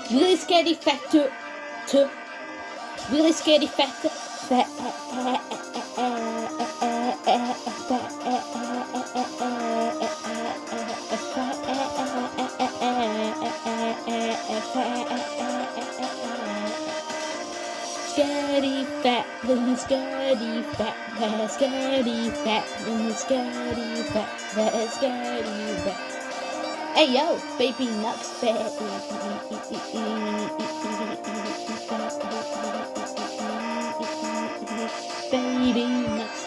Really Scaredy factor. Really Scaredy factor. Scaredy fat, scaredy fat, scaredy fat, scaredy fat, scaredy fat. Hey yo, baby nuts, baby nuts, baby nuts,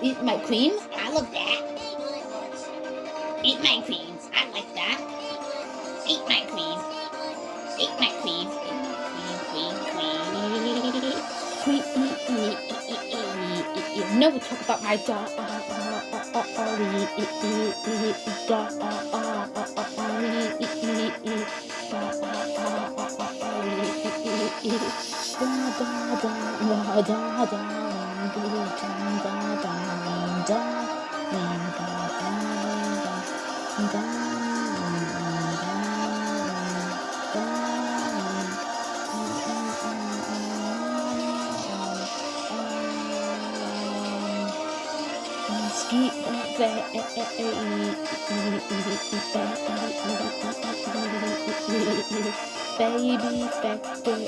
Eat my cream? I love that. Eat my cream. I like that. Eat my cream. Eat my cream. Cream. Never talk about my dog. Baby factor.